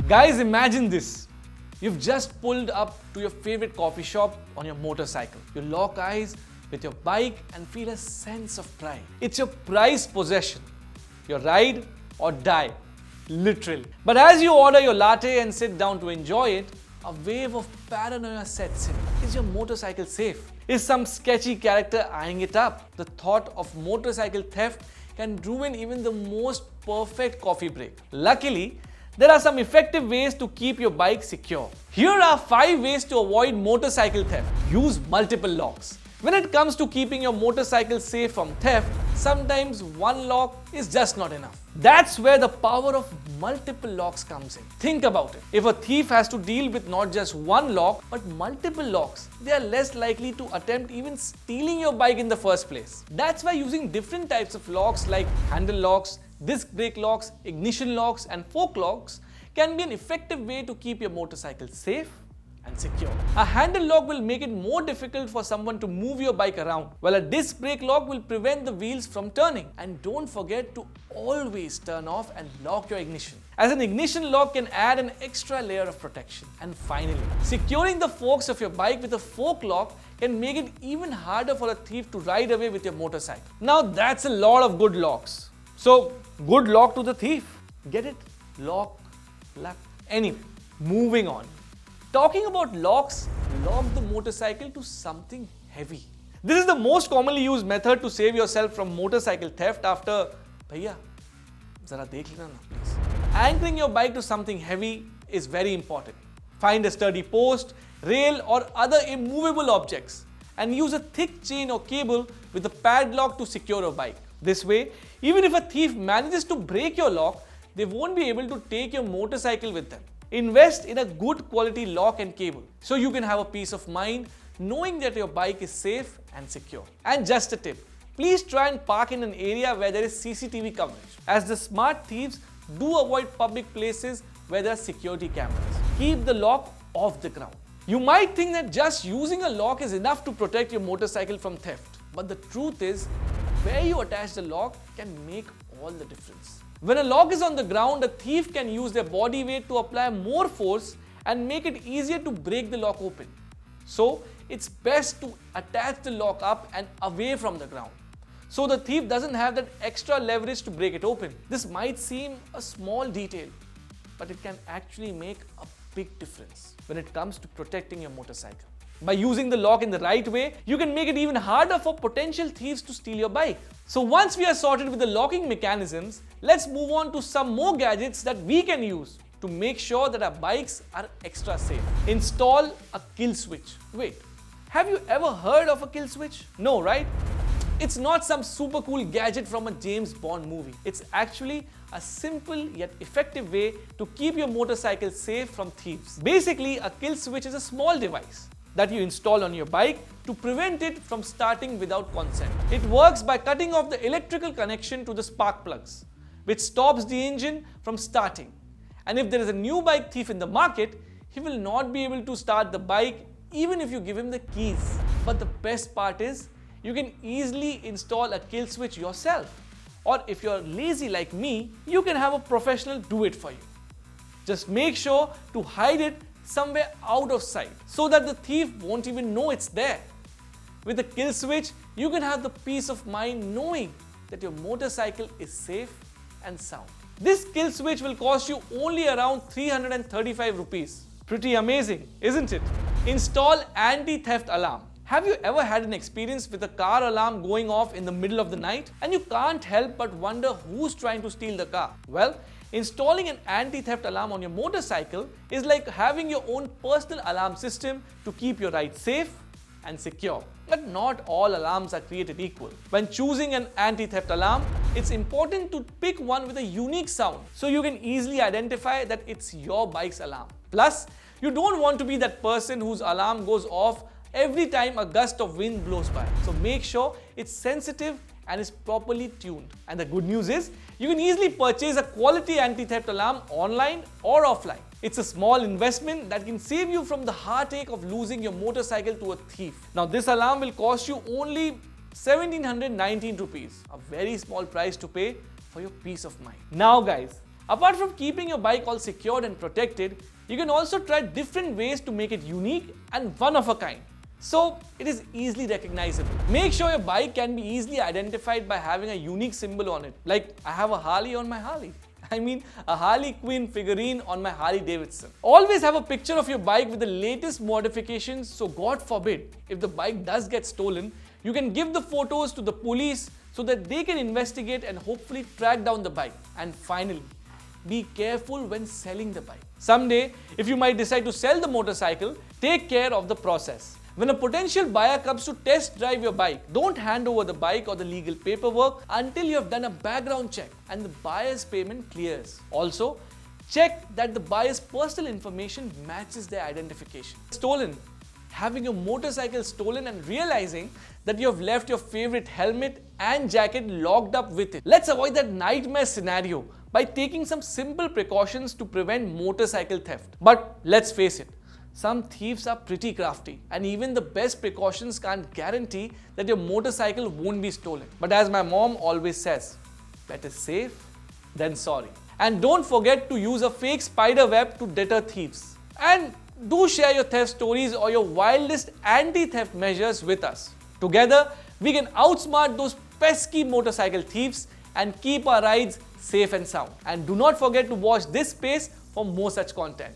Guys, imagine this. You've just pulled up to your favorite coffee shop on your motorcycle. You lock eyes with your bike and feel a sense of pride. It's your prized possession. Your ride or die, literally. But as you order your latte and sit down to enjoy it, a wave of paranoia sets in. Is your motorcycle safe? Is some sketchy character eyeing it up? The thought of motorcycle theft can ruin even the most perfect coffee break. Luckily, there are some effective ways to keep your bike secure. Here are 5 ways to avoid motorcycle theft. Use multiple locks. When it comes to keeping your motorcycle safe from theft, sometimes one lock is just not enough. That's where the power of multiple locks comes in. Think about it. If a thief has to deal with not just one lock, but multiple locks, they are less likely to attempt even stealing your bike in the first place. That's why using different types of locks like handle locks, disc brake locks, ignition locks, and fork locks can be an effective way to keep your motorcycle safe and secure. A handle lock will make it more difficult for someone to move your bike around, while a disc brake lock will prevent the wheels from turning. And don't forget to always turn off and lock your ignition, as an ignition lock can add an extra layer of protection. And finally, securing the forks of your bike with a fork lock can make it even harder for a thief to ride away with your motorcycle. Now that's a lot of good locks. So, good luck to the thief. Get it? Lock, luck. Anyway, moving on. Talking about locks, lock the motorcycle to something heavy. This is the most commonly used method to save yourself from motorcycle theft after, Bhaiya, zara dekh lena na please. Anchoring your bike to something heavy is very important. Find a sturdy post, rail or other immovable objects and use a thick chain or cable with a padlock to secure your bike. This way, even if a thief manages to break your lock, they won't be able to take your motorcycle with them. Invest in a good quality lock and cable so you can have a peace of mind knowing that your bike is safe and secure. And just a tip, please try and park in an area where there is CCTV coverage, as the smart thieves do avoid public places where there are security cameras. Keep the lock off the ground. You might think that just using a lock is enough to protect your motorcycle from theft, but the truth is, where you attach the lock can make all the difference. When a lock is on the ground, a thief can use their body weight to apply more force and make it easier to break the lock open. So, it's best to attach the lock up and away from the ground, so the thief doesn't have that extra leverage to break it open. This might seem a small detail, but it can actually make a big difference when it comes to protecting your motorcycle. By using the lock in the right way, you can make it even harder for potential thieves to steal your bike. So once we are sorted with the locking mechanisms, let's move on to some more gadgets that we can use to make sure that our bikes are extra safe. Install a kill switch. Wait, have you ever heard of a kill switch? No, right? It's not some super cool gadget from a James Bond movie. It's actually a simple yet effective way to keep your motorcycle safe from thieves. Basically, a kill switch is a small device that you install on your bike to prevent it from starting without consent. It works by cutting off the electrical connection to the spark plugs, which stops the engine from starting. And if there is a new bike thief in the market, he will not be able to start the bike even if you give him the keys. But the best part is, you can easily install a kill switch yourself. Or if you're lazy like me, you can have a professional do it for you. Just make sure to hide it somewhere out of sight so that the thief won't even know it's there. With a kill switch, you can have the peace of mind knowing that your motorcycle is safe and sound. This kill switch will cost you only around 335 rupees. Pretty amazing, isn't it? Install anti-theft alarm. Have you ever had an experience with a car alarm going off in the middle of the night and you can't help but wonder who's trying to steal the car? Well, installing an anti-theft alarm on your motorcycle is like having your own personal alarm system to keep your ride safe and secure. But not all alarms are created equal. When choosing an anti-theft alarm, it's important to pick one with a unique sound so you can easily identify that it's your bike's alarm. Plus, you don't want to be that person whose alarm goes off every time a gust of wind blows by. So make sure it's sensitive and is properly tuned. And the good news is, you can easily purchase a quality anti-theft alarm online or offline. It's a small investment that can save you from the heartache of losing your motorcycle to a thief. Now this alarm will cost you only 1719 rupees, a very small price to pay for your peace of mind. Now guys, Apart from keeping your bike all secured and protected, you can also try different ways to make it unique and one of a kind, so it is easily recognizable. Make sure your bike can be easily identified by having a unique symbol on it. Like, I have a Harley on my Harley. I mean, a Harley Quinn figurine on my Harley Davidson. Always have a picture of your bike with the latest modifications, so God forbid, if the bike does get stolen, you can give the photos to the police so that they can investigate and hopefully track down the bike. And finally, be careful when selling the bike. Someday, if you might decide to sell the motorcycle, take care of the process. When a potential buyer comes to test drive your bike, don't hand over the bike or the legal paperwork until you have done a background check and the buyer's payment clears. Also, check that the buyer's personal information matches their identification. Stolen. Having your motorcycle stolen and realizing that you have left your favorite helmet and jacket locked up with it. Let's avoid that nightmare scenario by taking some simple precautions to prevent motorcycle theft. But let's face it, some thieves are pretty crafty, and even the best precautions can't guarantee that your motorcycle won't be stolen. But as my mom always says, better safe than sorry. And don't forget to use a fake spider web to deter thieves. And do share your theft stories or your wildest anti-theft measures with us. Together, we can outsmart those pesky motorcycle thieves and keep our rides safe and sound. And do not forget to watch this space for more such content.